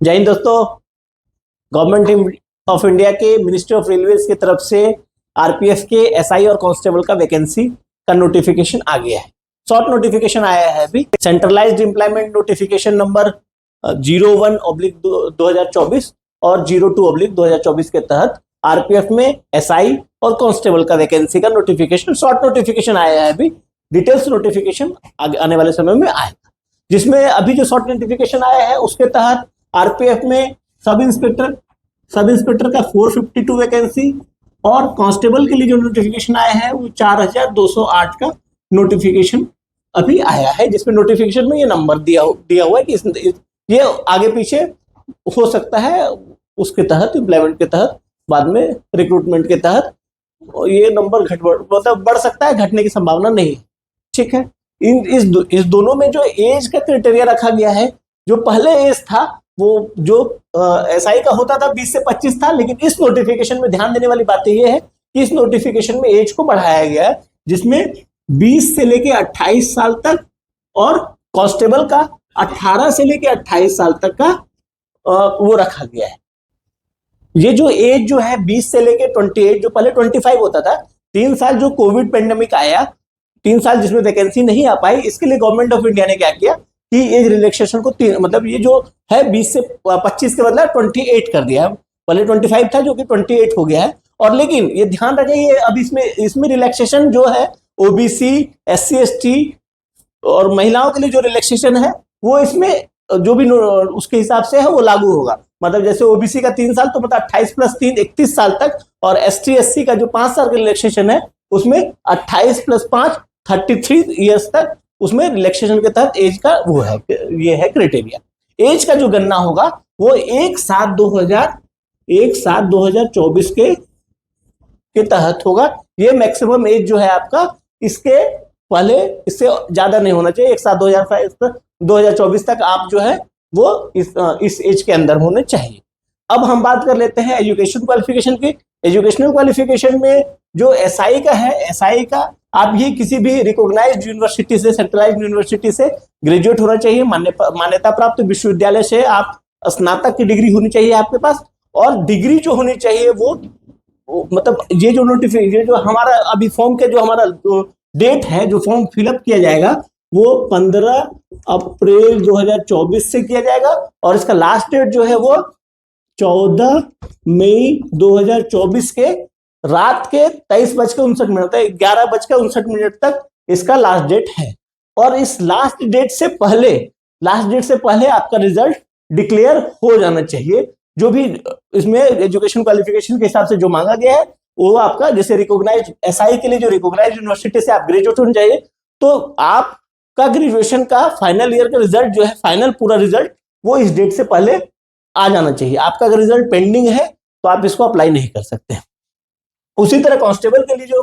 जय हिंद दोस्तों। Government of India के मिनिस्ट्री ऑफ रेलवेज की तरफ से आरपीएफ के एसआई और कांस्टेबल का वैकेंसी का नोटिफिकेशन आ गया है। शॉर्ट नोटिफिकेशन आया है अभी। सेंट्रलाइज्ड एम्प्लॉयमेंट नोटिफिकेशन नंबर 01/2024 और 02/2024 के तहत आरपीएफ में एसआई और कांस्टेबल का वैकेंसी का नोटिफिकेशन, शॉर्ट नोटिफिकेशन आया है अभी। डिटेल्स नोटिफिकेशन आने वाले समय में आएगा, जिसमें अभी जो शॉर्ट नोटिफिकेशन आया है उसके तहत आरपीएफ में सब इंस्पेक्टर का 452 वैकेंसी और कांस्टेबल के लिए जो नोटिफिकेशन आया है वो 4208 का नोटिफिकेशन अभी आया है, जिसमें नोटिफिकेशन में ये नंबर दिया हुआ है कि ये आगे पीछे हो सकता है। उसके तहत एम्प्लॉयमेंट के तहत बाद में रिक्रूटमेंट के तहत ये नंबर मतलब बढ़ सकता है, घटने की संभावना नहीं। ठीक है। इस दोनों में जो एज का क्राइटेरिया रखा गया है, जो पहले एज था वो जो एसआई का होता था 20 से 25 था, लेकिन इस नोटिफिकेशन में ध्यान देने वाली बात यह है कि इस नोटिफिकेशन में एज को बढ़ाया गया है, जिसमें 20 से लेके 28 साल तक और कांस्टेबल का 18 से लेके 28 साल तक का वो रखा गया है। ये जो एज जो है 20 से लेके 28, जो पहले 25 होता था, 3 साल जो कोविड पेंडेमिक आया, 3 साल जिसमें वैकेंसी नहीं आ पाई, इसके लिए गवर्नमेंट ऑफ इंडिया ने क्या किया कि एज रिलैक्सेशन को मतलब ये जो है 20 से 25 के बदला 28 कर दिया है। पहले 25 था जो कि 28 हो गया है। और लेकिन ये ध्यान रखें, ये अब इसमें रिलैक्सेशन जो है ओबीसी, एससी, एसटी और महिलाओं के लिए जो रिलैक्सेशन है वो इसमें जो भी उसके हिसाब से है वो लागू होगा। मतलब जैसे ओबीसी का 3 साल तो मतलब 28 + 3 31 साल तक, और एसटी एससी का जो 5 साल का रिलैक्सेशन है उसमें 28 + 5 33 ईयर्स तक उसमें रिलैक्सेशन के तहत एज का वो है, ये है क्राइटेरिया। एज का जो गणना होगा वो 1/7/2024 के तहत होगा। ये मैक्सिमम एज जो है आपका, इसके पहले इससे ज्यादा नहीं होना चाहिए। 1/7/2024 तक आप जो है वो इस एज के अंदर होने चाहिए। अब हम बात कर लेते हैं एजुकेशन क्वालिफिकेशन की। एजुकेशनल क्वालिफिकेशन में जो एसआई का है, एसआई का आप ये किसी भी रिकॉग्नाइज्ड यूनिवर्सिटी से, सेंट्रलाइज्ड यूनिवर्सिटी से ग्रेजुएट होना चाहिए, मान्यता प्राप्त विश्वविद्यालय से आप स्नातक की डिग्री होनी चाहिए आपके पास। और डिग्री जो होनी चाहिए वो मतलब ये जो नोटिफिकेशन जो हमारा अभी फॉर्म के जो हमारा डेट है, जो फॉर्म फिलअप किया जाएगा वो 15 अप्रैल 2024 से किया जाएगा, और इसका लास्ट डेट जो है वो 14 मई 2024 के रात के 23:59 11:59 तक इसका लास्ट डेट है। और इस लास्ट डेट से पहले आपका रिजल्ट डिक्लेयर हो जाना चाहिए। जो भी इसमें एजुकेशन क्वालिफिकेशन के हिसाब से जो मांगा गया है वो आपका, जैसे रिकॉग्नाइज्ड एसआई के लिए जो रिकॉग्नाइज्ड यूनिवर्सिटी से आप ग्रेजुएट होना चाहिए, तो आपका ग्रेजुएशन का फाइनल ईयर का रिजल्ट जो है, फाइनल पूरा रिजल्ट वो इस डेट से पहले आ जाना चाहिए। आपका अगर रिजल्ट पेंडिंग है तो आप इसको अप्लाई नहीं कर सकते। उसी तरह कांस्टेबल के लिए जो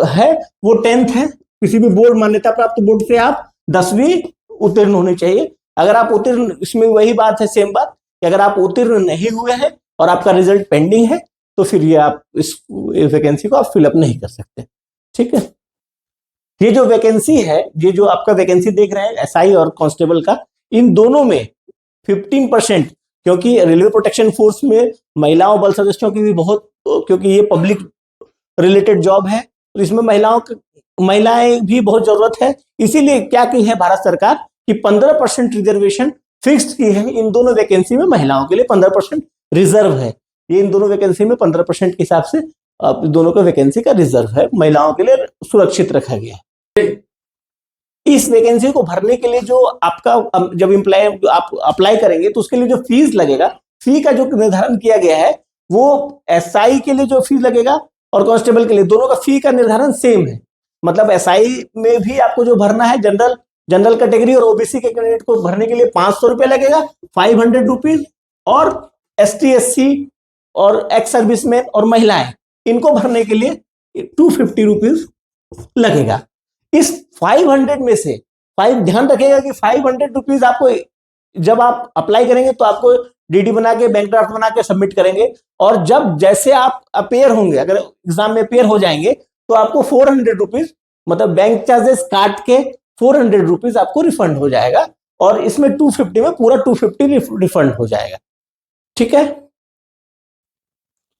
है वो 10th है। किसी भी बोर्ड, मान्यता प्राप्त बोर्ड से आप 10वीं उत्तीर्ण होनी चाहिए। अगर आप उत्तीर्ण, इसमें वही बात है, सेम बात, कि अगर आप उत्तीर्ण नहीं हुए हैं और आपका रिजल्ट पेंडिंग है तो फिर ये आप इस वैकेंसी को आप फिलअप नहीं कर सकते। ठीक है। ये जो वैकेंसी है, ये जो आपका वैकेंसी देख रहे हैं एसआई और कांस्टेबल का, इन दोनों में 15%, क्योंकि रेलवे प्रोटेक्शन फोर्स में महिलाओं बल सदस्यों की भी बहुत, क्योंकि ये पब्लिक रिलेटेड जॉब है तो इसमें महिलाएं भी बहुत जरूरत है। इसीलिए क्या की है भारत सरकार कि 15% रिजर्वेशन फिक्स्ड की है। इन दोनों वैकेंसी में महिलाओं के लिए 15% रिजर्व है। ये इन दोनों वैकेंसी में 15% के हिसाब से दोनों का वैकेंसी का रिजर्व है, महिलाओं के लिए सुरक्षित रखा गया है। इस वैकेंसी को भरने के लिए जो आपका, जब आप अप्लाई करेंगे तो उसके लिए जो फीस लगेगा, फी का जो निर्धारण किया गया है वो एसआई के लिए जो फीस लगेगा और कांस्टेबल के लिए, दोनों का फी का निर्धारण सेम है। मतलब एसआई में भी आपको जो भरना है, जनरल कैटेगरी और ओबीसी के कैंडिडेट को भरने के लिए 500 रुपये लगेगा, 500 रुपीज, और एसटी एससी और एक्स सर्विसमैन और महिलाएं, इनको भरने के लिए 250 रुपीज लगेगा। इस 500 में से ध्यान रखिएगा कि 500 रुपीज आपको जब आप अप्लाई करेंगे तो आपको डीडी बना के, बैंक ड्राफ्ट बना के सबमिट करेंगे, और जब जैसे आप अपेयर होंगे, अगर एग्जाम में अपेयर हो जाएंगे तो आपको 400 रुपीज, मतलब बैंक चार्जेस काट के 400 रुपीज आपको रिफंड हो जाएगा। और इसमें 250 में पूरा 250 रिफंड हो जाएगा। ठीक है।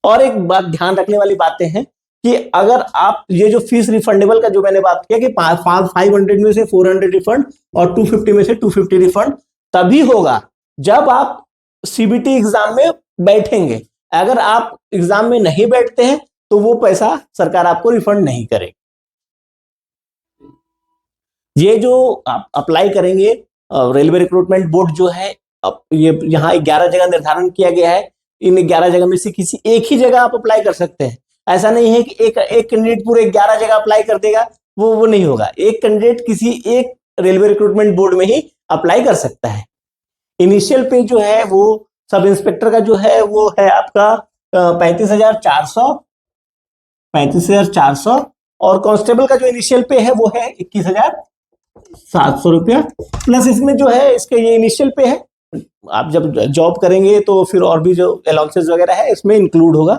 और एक बात ध्यान रखने वाली बातें हैं कि अगर आप ये जो फीस रिफंडेबल का जो मैंने बात किया कि 500 में से 400 रिफंड और 250 में से 250 रिफंड तभी होगा जब आप सीबीटी एग्जाम में बैठेंगे। अगर आप एग्जाम में नहीं बैठते हैं तो वो पैसा सरकार आपको रिफंड नहीं करेगी। ये जो आप अप्लाई करेंगे रेलवे रिक्रूटमेंट बोर्ड जो है, ये यहाँ 11 जगह निर्धारण किया गया है। इन 11 जगह में से किसी एक ही जगह आप अप्लाई कर सकते हैं। ऐसा नहीं है कि एक कैंडिडेट पूरे 11 जगह अप्लाई कर देगा, वो नहीं होगा। एक कैंडिडेट किसी एक रेलवे रिक्रूटमेंट बोर्ड में ही अप्लाई कर सकता है। इनिशियल पे जो है वो सब इंस्पेक्टर का जो है वो है आपका 35,400 और कांस्टेबल का जो इनिशियल पे है वो है 21,700 रुपया। प्लस इसमें जो है इसके ये इनिशियल पे है, आप जब जॉब करेंगे तो फिर और भी जो अलाउंसेस वगैरह है इसमें इंक्लूड होगा,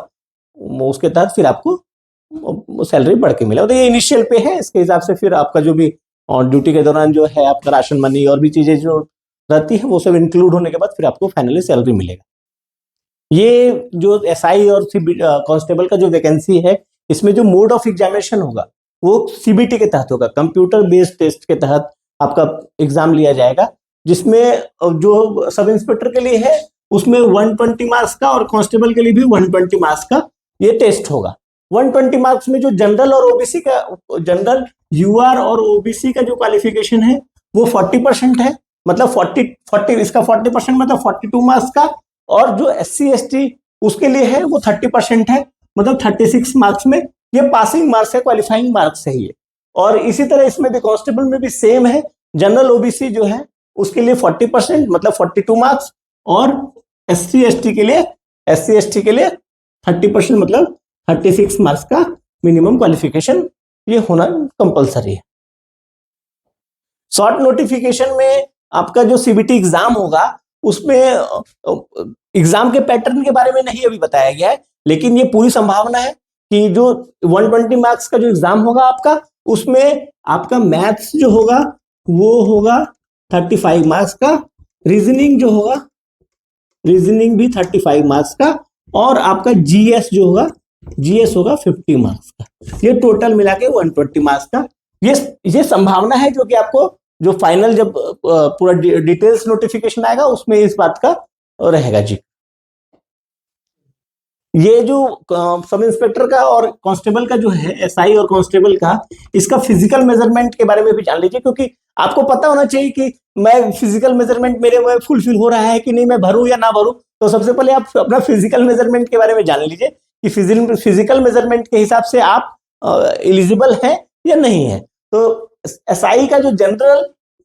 उसके तहत फिर आपको सैलरी बढ़ के मिलेगा। तो ये इनिशियल पे है, इसके हिसाब से फिर आपका जो भी और ड्यूटी के दौरान जो है आपका राशन मनी और भी चीजें जो रहती है वो सब इंक्लूड होने के बाद फिर आपको फाइनली सैलरी मिलेगा। ये जो एसआई और कांस्टेबल का जो वैकेंसी है इसमें जो मोड ऑफ एग्जामिनेशन होगा वो सीबीटी के तहत होगा, कंप्यूटर बेस्ड टेस्ट के तहत आपका एग्जाम लिया जाएगा, जिसमें जो सब इंस्पेक्टर के लिए है उसमें 120 मार्क्स का और कांस्टेबल के लिए भी 120 मार्क्स का ये टेस्ट होगा। 120 मार्क्स में जो जनरल और ओबीसी का, जनरल यूआर और ओबीसी का जो क्वालिफिकेशन है वो 40% है, मतलब 40 इसका 40% मतलब 42 मार्क्स का, और जो एससी एसटी उसके लिए है वो 30% है, मतलब 36 मार्क्स में ये पासिंग मार्क्स है, क्वालिफाइंग मार्क्स है ये। और इसी तरह इसमें भी कांस्टेबल में भी सेम है, जनरल ओबीसी जो है उसके लिए 40% मतलब 42 मार्क्स, और एससी एसटी के लिए 30% मतलब 36 मार्क्स का मिनिमम क्वालिफिकेशन ये होना कंपलसरी है। शॉर्ट नोटिफिकेशन में आपका जो सीबीटी एग्जाम होगा उसमें एग्जाम के पैटर्न के बारे में नहीं अभी बताया गया है, लेकिन ये पूरी संभावना है कि जो 120 मार्क्स का जो एग्जाम होगा आपका, उसमें आपका मैथ्स जो होगा वो होगा 35 मार्क्स का, रीजनिंग जो होगा, रीजनिंग भी 35 मार्क्स का, और आपका जीएस जो होगा, जीएस होगा 50 मार्क्स का। ये टोटल मिला के 120 मार्क्स का ये संभावना है, जो कि आपको जो फाइनल जब पूरा डिटेल्स नोटिफिकेशन आएगा उसमें इस बात का रहेगा जी। ये जो सब इंस्पेक्टर का और कांस्टेबल का जो है, एसआई और कांस्टेबल का, इसका फिजिकल मेजरमेंट के बारे में भी जान लीजिए, क्योंकि आपको पता होना चाहिए कि मैं फिजिकल मेजरमेंट मेरे में फुलफिल हो रहा है कि नहीं, मैं भरूं या ना भरूं। तो सबसे पहले आप अपना फिजिकल मेजरमेंट के बारे में जान लीजिए कि फिजिकल मेजरमेंट के हिसाब से आप एलिजिबल हैं या नहीं है। तो एसआई का जो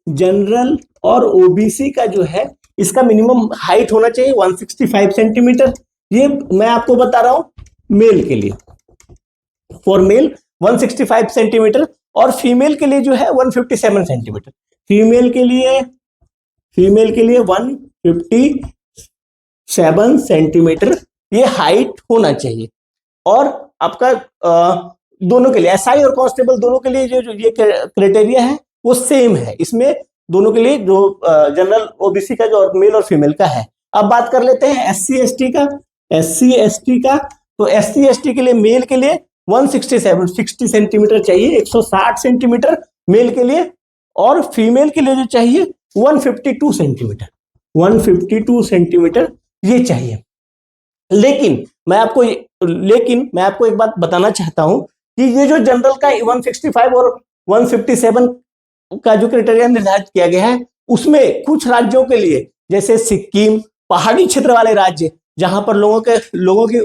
जनरल और ओबीसी का जो है, इसका मिनिमम हाइट होना चाहिए 165 सेंटीमीटर। ये मैं आपको बता रहा हूं मेल के लिए, फॉर मेल 165 सेंटीमीटर, और फीमेल के लिए जो है 157 सेंटीमीटर। फीमेल के लिए 157 सेंटीमीटर ये हाइट होना चाहिए। और आपका दोनों के लिए, एसआई और कांस्टेबल दोनों के लिए जो ये क्राइटेरिया है वो सेम है, इसमें दोनों के लिए जो जनरल ओबीसी का जो मेल और फीमेल का है। अब बात कर लेते हैं एससी एसटी का। तो एससी एसटी के लिए मेल के लिए 60 सेंटीमीटर चाहिए, 160 सेंटीमीटर मेल के लिए, और फीमेल के लिए जो चाहिए 152 सेंटीमीटर ये चाहिए। लेकिन मैं आपको एक बात बताना चाहता हूं कि ये जो जनरल का 165 और 157 का जो क्राइटेरिया निर्धारित किया गया है, उसमें कुछ राज्यों के लिए, जैसे सिक्किम, पहाड़ी क्षेत्र वाले राज्य जहां पर लोगों की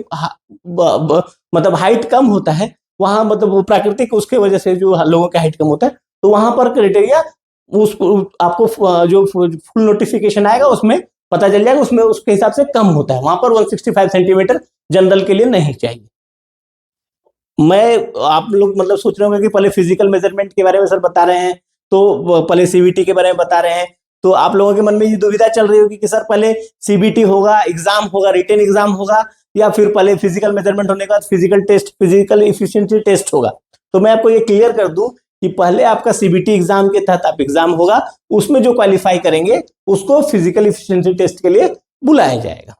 मतलब हाइट कम होता है, वहां मतलब वो प्राकृतिक उसके वजह से जो लोगों का हाइट कम होता है, तो वहां पर क्राइटेरिया आपको जो फुल नोटिफिकेशन आएगा उसमें पता चल जाएगा, उसमें उसके हिसाब से कम होता है। वहां पर 165 सेंटीमीटर जनरल के लिए नहीं चाहिए। मैं आप लोग मतलब सोच रहे होंगे कि पहले फिजिकल मेजरमेंट के बारे में सर बता रहे हैं, तो पहले सीबीटी के बारे में बता रहे हैं, तो आप लोगों के मन में ये दुविधा चल रही होगी कि सर पहले सीबीटी होगा, एग्जाम होगा, रिटन एग्जाम होगा, या फिर पहले फिजिकल मेजरमेंट होने के बाद फिजिकल इफिशिएंसी टेस्ट होगा। तो मैं आपको ये क्लियर कर दूं कि पहले आपका सीबीटी एग्जाम के तहत आप एग्जाम होगा, उसमें जो क्वालिफाई करेंगे उसको फिजिकल एफिशिएंसी टेस्ट के लिए बुलाया जाएगा।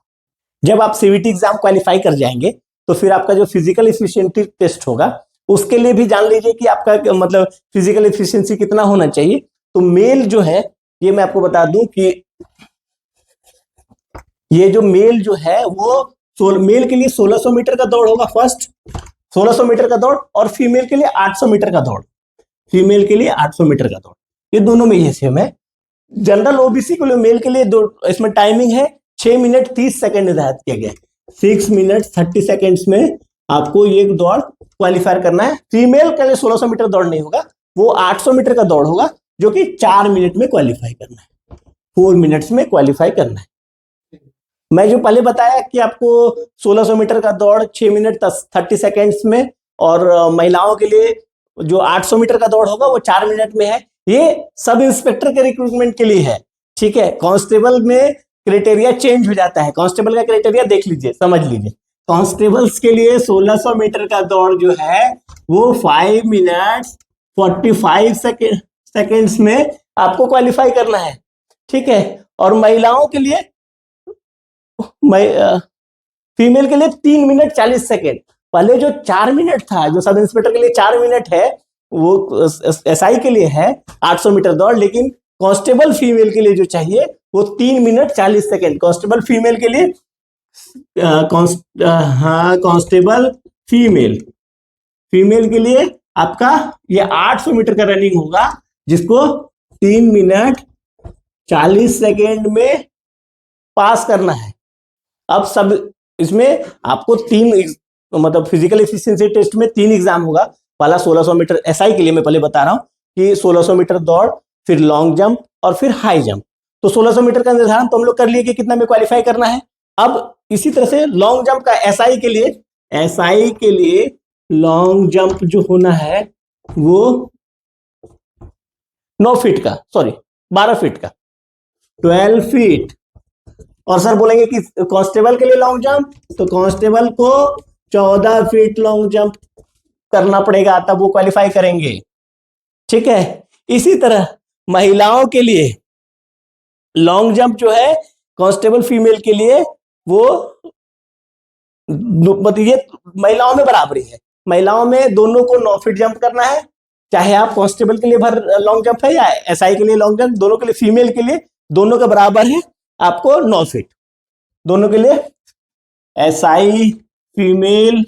जब आप सीबीटी एग्जाम क्वालिफाई कर जाएंगे तो फिर आपका जो फिजिकल एफिशिएंसी टेस्ट होगा उसके लिए भी जान लीजिए कि आपका मतलब फिजिकल एफिशिएंसी कितना होना चाहिए। तो मेल जो है, ये मैं आपको बता दूं कि ये जो मेल जो है वो मेल के लिए 1600 मीटर का दौड़ होगा फर्स्ट, 1600 मीटर का दौड़, और फीमेल के लिए 800 मीटर का दौड़, फीमेल के लिए 800 मीटर का दौड़, ये दोनों में ये सेम है। जनरल ओबीसी के लिए मेल के लिए इसमें टाइमिंग है 6 मिनट 30 सेकंड निर्धारित किया गया है। 6 मिनट 30 सेकंड्स में आपको ये दौड़ क्वालिफाई करना है। फीमेल के लिए 1600 मीटर दौड़ नहीं होगा, वो 800 मीटर का दौड़ होगा जो कि 4 मिनट में क्वालिफाई करना है, 4 मिनट्स में क्वालिफाई करना है। मैं जो पहले बताया कि आपको 1600 मीटर का दौड़ 6 मिनट 30 सेकेंड्स में, और महिलाओं के लिए जो 800 मीटर का दौड़ होगा वो 4 मिनट में है। ये सब इंस्पेक्टर के रिक्रूटमेंट के लिए है, ठीक है। कांस्टेबल में क्राइटेरिया चेंज हो जाता है, कांस्टेबल का क्राइटेरिया देख लीजिए, समझ लीजिए। कांस्टेबल्स के लिए 1600 मीटर का दौड़ जो है वो 5 मिनट 45 सेकेंड्स में आपको क्वालिफाई करना है, ठीक है। और महिलाओं के लिए फीमेल के लिए 3 मिनट 40 सेकेंड। पहले जो 4 मिनट था, जो सब इंस्पेक्टर के लिए 4 मिनट है, वो एसआई के लिए है 800 मीटर दौड़, लेकिन कांस्टेबल फीमेल के लिए जो चाहिए वो 3 मिनट 40 सेकेंड। कांस्टेबल फीमेल के लिए कांस्टेबल फीमेल के लिए आपका ये 800 मीटर का रनिंग होगा, जिसको 3 मिनट 40 सेकेंड में पास करना है। अब सब इसमें आपको 3 मतलब फिजिकल एफिशिएंसी टेस्ट में 3 एग्जाम होगा। पहला 1600 मीटर एसआई के लिए मैं पहले बता रहा हूं कि 1600 मीटर दौड़, फिर लॉन्ग जंप और फिर हाई जंप। तो 1600 मीटर का निर्धारण तो हम लोग कर लिए कि कितना में क्वालिफाई करना है। अब इसी तरह से लॉन्ग जंप का एसआई के लिए लॉन्ग जंप जो होना है वो 9 फीट का, सॉरी 12 फीट का, 12 फीट। और सर बोलेंगे कि कांस्टेबल के लिए लॉन्ग जंप, तो कांस्टेबल को 14 फीट लॉन्ग जंप करना पड़ेगा, तब वो क्वालिफाई करेंगे, ठीक है। इसी तरह महिलाओं के लिए लॉन्ग जंप जो है कांस्टेबल फीमेल के लिए वो मतलब ये महिलाओं में बराबरी है। महिलाओं में दोनों को 9 फीट जंप करना है, चाहे आप कांस्टेबल के लिए लॉन्ग जंप है या एसआई के लिए लॉन्ग जंप, दोनों के लिए फीमेल के लिए दोनों के बराबर है, आपको 9 फीट दोनों के लिए। एसआई फीमेल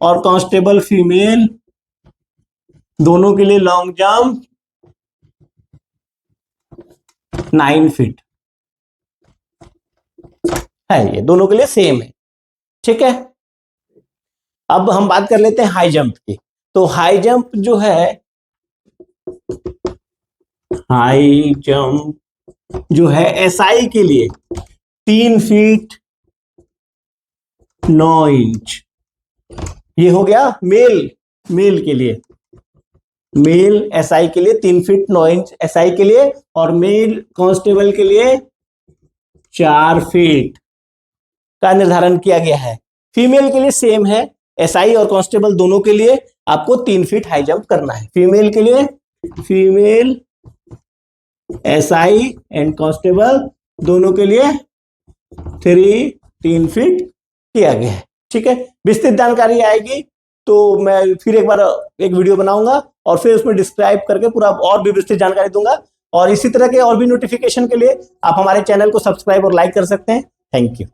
और कांस्टेबल फीमेल दोनों के लिए लॉन्ग जंप 9 फीट है, ये दोनों के लिए सेम है, ठीक है। अब हम बात कर लेते हैं हाई जंप की। तो हाई जंप जो है, हाई जंप जो है एसआई के लिए 3 फीट 9 इंच, ये हो गया मेल के लिए। मेल एसआई के लिए 3 फीट 9 इंच एसआई के लिए, और मेल कांस्टेबल के लिए 4 फीट का निर्धारण किया गया है। फीमेल के लिए सेम है, एसआई और कांस्टेबल दोनों के लिए आपको 3 फीट हाई जंप करना है। फीमेल के लिए, फीमेल एसआई एंड कांस्टेबल दोनों के लिए 3 फीट किया गया है, ठीक है। विस्तृत जानकारी आएगी तो मैं फिर एक बार एक वीडियो बनाऊंगा और फिर उसमें डिस्क्राइब करके पूरा और भी विस्तृत जानकारी दूंगा। और इसी तरह के और भी नोटिफिकेशन के लिए आप हमारे चैनल को सब्सक्राइब और लाइक कर सकते हैं। Thank you.